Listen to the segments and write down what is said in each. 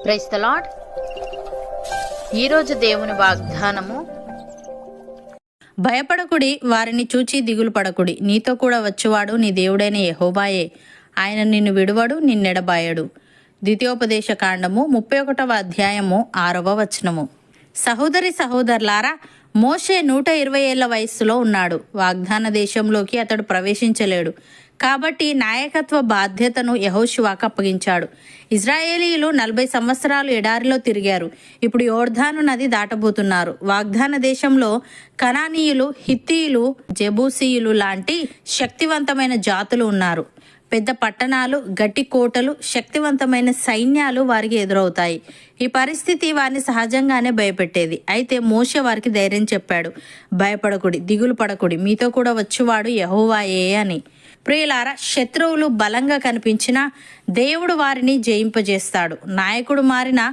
Praise the lord. ఈరోజు దేవుని వాగ్దానము, భయపడకుడి, వారిని చూచి దిగులు పడకుడి. నీతో కూడా వచ్చువాడు నీ దేవుడైన యెహోవాయే. ఆయన నిన్ను విడువడు, నిన్నెడబాయడు. ద్వితీయోపదేశ కాండము 31వ అధ్యాయము 6వ వచనము. సహోదరి సహోదరులారా, మోషే 120 ఏళ్ల వయస్సులో ఉన్నాడు. వాగ్దాన దేశంలోకి అతడు ప్రవేశించలేడు. కాబట్టి నాయకత్వ బాధ్యతను యెహోషువకు అప్పగించాడు. ఇజ్రాయేలీయులు 40 సంవత్సరాలు ఎడారిలో తిరిగారు. ఇప్పుడు యోర్దాను నది దాటబోతున్నారు. వాగ్దాన దేశంలో కనానీయులు, హిత్తీయులు, జెబూసీయులు లాంటి శక్తివంతమైన జాతులు ఉన్నారు. పెద్ద పట్టణాలు, గట్టి కోటలు, శక్తివంతమైన సైన్యాలు వారికి ఎదురవుతాయి. ఈ పరిస్థితి వారిని సహజంగానే భయపెట్టేది. అయితే మోషే వారికి ధైర్యం చెప్పాడు. భయపడకుడి, దిగులు పడకుడి, మీతో కూడా వచ్చేవాడు యెహోవాయే అని. ప్రియులారా, శత్రువులు బలంగా కనిపించినా దేవుడు వారిని జయింపజేస్తాడు. నాయకుడు మారినా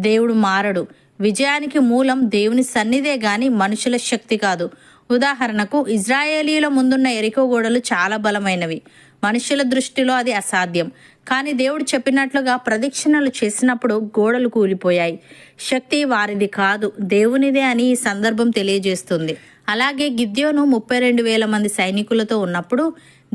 దేవుడు మారడు. విజయానికి మూలం దేవుని సన్నిధే గాని మనుషుల శక్తి కాదు. ఉదాహరణకు, ఇజ్రాయేలీల ముందున్న ఎరికో గోడలు చాలా బలమైనవి. మనుషుల దృష్టిలో అది అసాధ్యం. కానీ దేవుడు చెప్పినట్లుగా ప్రదక్షిణలు చేసినప్పుడు గోడలు కూలిపోయాయి. శక్తి వారిది కాదు, దేవునిదే అని ఈ సందర్భం తెలియజేస్తుంది. అలాగే గిద్యోను 32,000 మంది సైనికులతో ఉన్నప్పుడు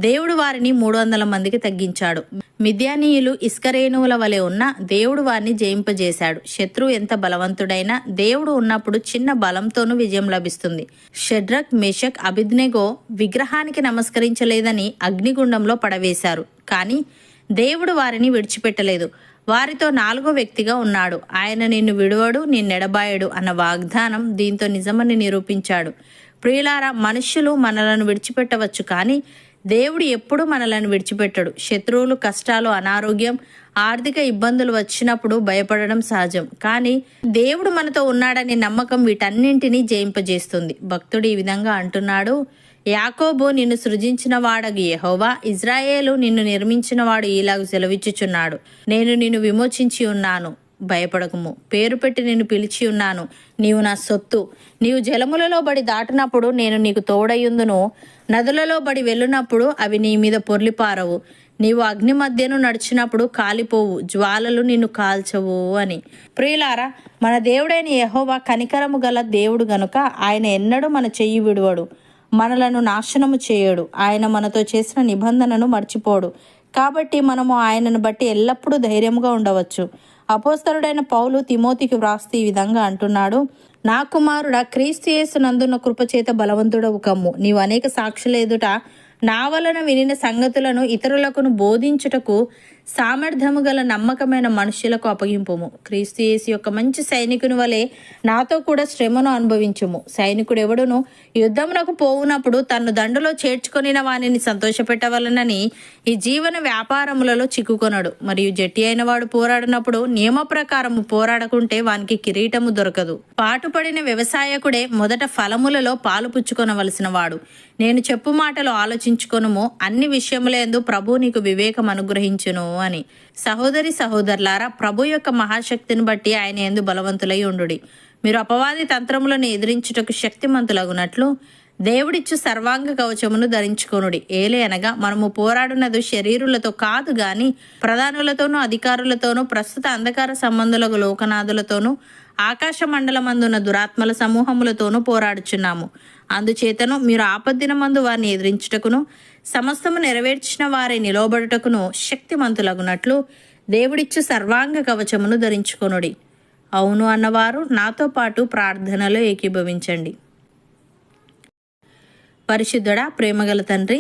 దేవుడు వారిని 300 మందికి తగ్గించాడు. మిద్యానీయులు ఇస్కరేణువుల వలె ఉన్న దేవుడు వారిని జయింపజేశాడు. శత్రువు ఎంత బలవంతుడైనా దేవుడు ఉన్నప్పుడు చిన్న బలంతోనూ విజయం లభిస్తుంది. షడ్రక్, మేషక్, అబేద్నెగో విగ్రహానికి నమస్కరించలేదని అగ్నిగుండంలో పడవేశారు. కానీ దేవుడు వారిని విడిచిపెట్టలేదు. వారితో 4వ వ్యక్తిగా ఉన్నాడు. ఆయన నిన్ను విడువడు, నిన్నెడబాయడు అన్న వాగ్దానం దీంతో నిజమని నిరూపించాడు. ప్రియులారా, మనుష్యులు మనలను విడిచిపెట్టవచ్చు, కానీ దేవుడు ఎప్పుడూ మనలను విడిచిపెట్టడు. శత్రువులు, కష్టాలు, అనారోగ్యం, ఆర్థిక ఇబ్బందులు వచ్చినప్పుడు భయపడడం సహజం. కానీ దేవుడు మనతో ఉన్నాడనే నమ్మకం వీటన్నింటినీ జయింపజేస్తుంది. భక్తుడు ఈ విధంగా అంటున్నాడు: యాకోబు నిన్ను సృజించిన వాడగు యెహోవా, ఇజ్రాయేలు నిన్ను నిర్మించిన వాడు ఇలాగు సెలవిచ్చుచున్నాడు. నేను నిన్ను విమోచించి ఉన్నాను, భయపడకుము. పేరు పెట్టి నిన్ను పిలిచి ఉన్నాను, నీవు నా సొత్తు. నీవు జలములలో బడి దాటినప్పుడు నేను నీకు తోడయుందును, నదులలో బడి వెళ్ళునప్పుడు అవి నీ మీద పొర్లిపారవు. నీవు అగ్ని మధ్యను నడిచినప్పుడు కాలిపోవు, జ్వాలలు నిన్ను కాల్చవు అని. ప్రియులారా, మన దేవుడైన యెహోవా కనికరము గల దేవుడు గనుక ఆయన ఎన్నడూ మన చెయ్యి విడువడు, మనలను నాశనము చేయడు. ఆయన మనతో చేసిన నిబంధనను మర్చిపోడు. కాబట్టి మనము ఆయనను బట్టి ఎల్లప్పుడూ ధైర్యముగా ఉండవచ్చు. అపోస్తలుడైన పౌలు తిమోతికి వ్రాస్తూ ఈ విధంగా అంటున్నాడు: నా కుమారుడా, క్రీస్తు యేసునందున్న కృపచేత బలవంతుడవు కమ్ము. నీవు అనేక సాక్షుల ఎదుట నా వలన వినిన సంగతులను ఇతరులకు బోధించుటకు సామర్థ్యము గల నమ్మకమైన మనుష్యులకు అప్పగింపుము. క్రీస్తు యేసు యొక్క మంచి సైనికుని వలె నాతో కూడా శ్రమను అనుభవించుము. సైనికుడు ఎవడును యుద్ధమునకు పోవునప్పుడు తన్ను దండులో చేర్చుకొనిన వానిని సంతోషపెట్టవలనని ఈ జీవన వ్యాపారములలో చిక్కుకొనడు. మరియు జట్టి అయిన వాడు పోరాడినప్పుడు నియమ ప్రకారము పోరాడకుంటే వానికి కిరీటము దొరకదు. పాటుపడిన వ్యవసాయకుడే మొదట ఫలములలో పాలు పుచ్చుకొనవలసిన వాడు. నేను చెప్పు మాటలు ఆలోచించుకొనుము, అన్ని విషయములందు ప్రభు నీకు వివేకం అనుగ్రహించును అని. సహోదరి సహోదరులారా, ప్రభు యొక్క మహాశక్తిని బట్టి ఆయన యందు బలవంతులై ఉండుడి. మీరు అపవాది తంత్రములను ఎదిరించుటకు శక్తిమంతులగునట్లు దేవుడిచ్చు సర్వాంగ కవచమును ధరించుకొనుడి. ఏలే అనగా, మనము పోరాడున్నది శరీరులతో కాదు గాని ప్రధానులతోనూ, అధికారులతోనూ, ప్రస్తుత అంధకార సంబంధులకు లోకనాథులతోనూ, ఆకాశ మండలమందున్న దురాత్మల సమూహములతోనూ పోరాడుచున్నాము. అందుచేతను మీరు ఆపద్దినమందు వారిని ఎదిరించుటకును, సమస్తము నెరవేర్చిన వారి నిలవబడుటకును శక్తిమంతులగునట్లు దేవుడిచ్చు సర్వాంగ కవచమును ధరించుకొనుడి. అవును అన్నవారు నాతో పాటు ప్రార్థనలో ఏకీభవించండి. పరిశుద్ధుడా, ప్రేమగల తండ్రి,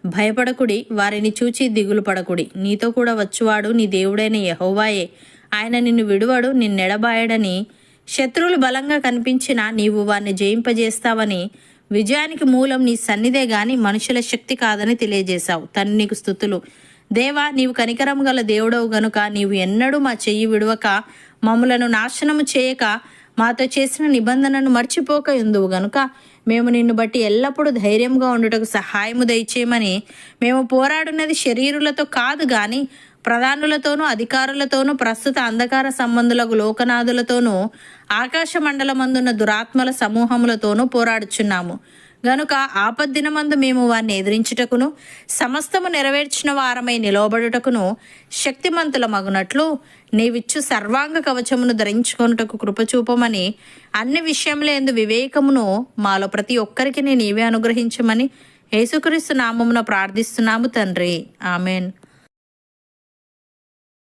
భయపడకుడి, వారిని చూచి దిగులు పడకుడి. నీతో కూడా వచ్చువాడు నీ దేవుడైన యెహోవాయే. ఆయన నిన్ను విడువడు, నిన్నెడబాయడని. శత్రువులు బలంగా కనిపించినా నీవు వారిని జయింపజేస్తావని, విజయానికి మూలం నీ సన్నిధే గాని మనుషుల శక్తి కాదని తెలియజేశావు. తండ్రి, నీకు స్తుతులు. దేవా, నీవు కనికరము గల దేవుడవు గనుక నీవు ఎన్నడూ మా చెయ్యి విడువక, మమ్ములను నాశనము చేయక, మాతో చేసిన నిబంధనను మర్చిపోక ఉందువు గనుక మేము నిన్ను బట్టి ఎల్లప్పుడూ ధైర్యంగా ఉండుటకు సహాయము దయచేయమని. మేము పోరాడున్నది శరీరులతో కాదు గాని ప్రధానులతోనూ, అధికారులతోనూ, ప్రస్తుత అంధకార సంబంధులకు లోకనాథులతోనూ, ఆకాశ మండలమందున్న దురాత్మల సమూహములతోనూ పోరాడుచున్నాము. గనుక ఆపద్దినమందు మేము వారిని ఎదిరించుటకును సమస్తము నెరవేర్చిన వారమై నిలవబడుటకును శక్తిమంతుల మగునట్లు నీవిచ్చు సర్వాంగ కవచమును ధరించుకొనుటకు కృపచూపమని అన్ని విషయములందు వివేకమును మాలో ప్రతి ఒక్కరికి నీవే అనుగ్రహించమని యేసుక్రీస్తు నామమున ప్రార్థిస్తున్నాము తండ్రి. ఆమెన్.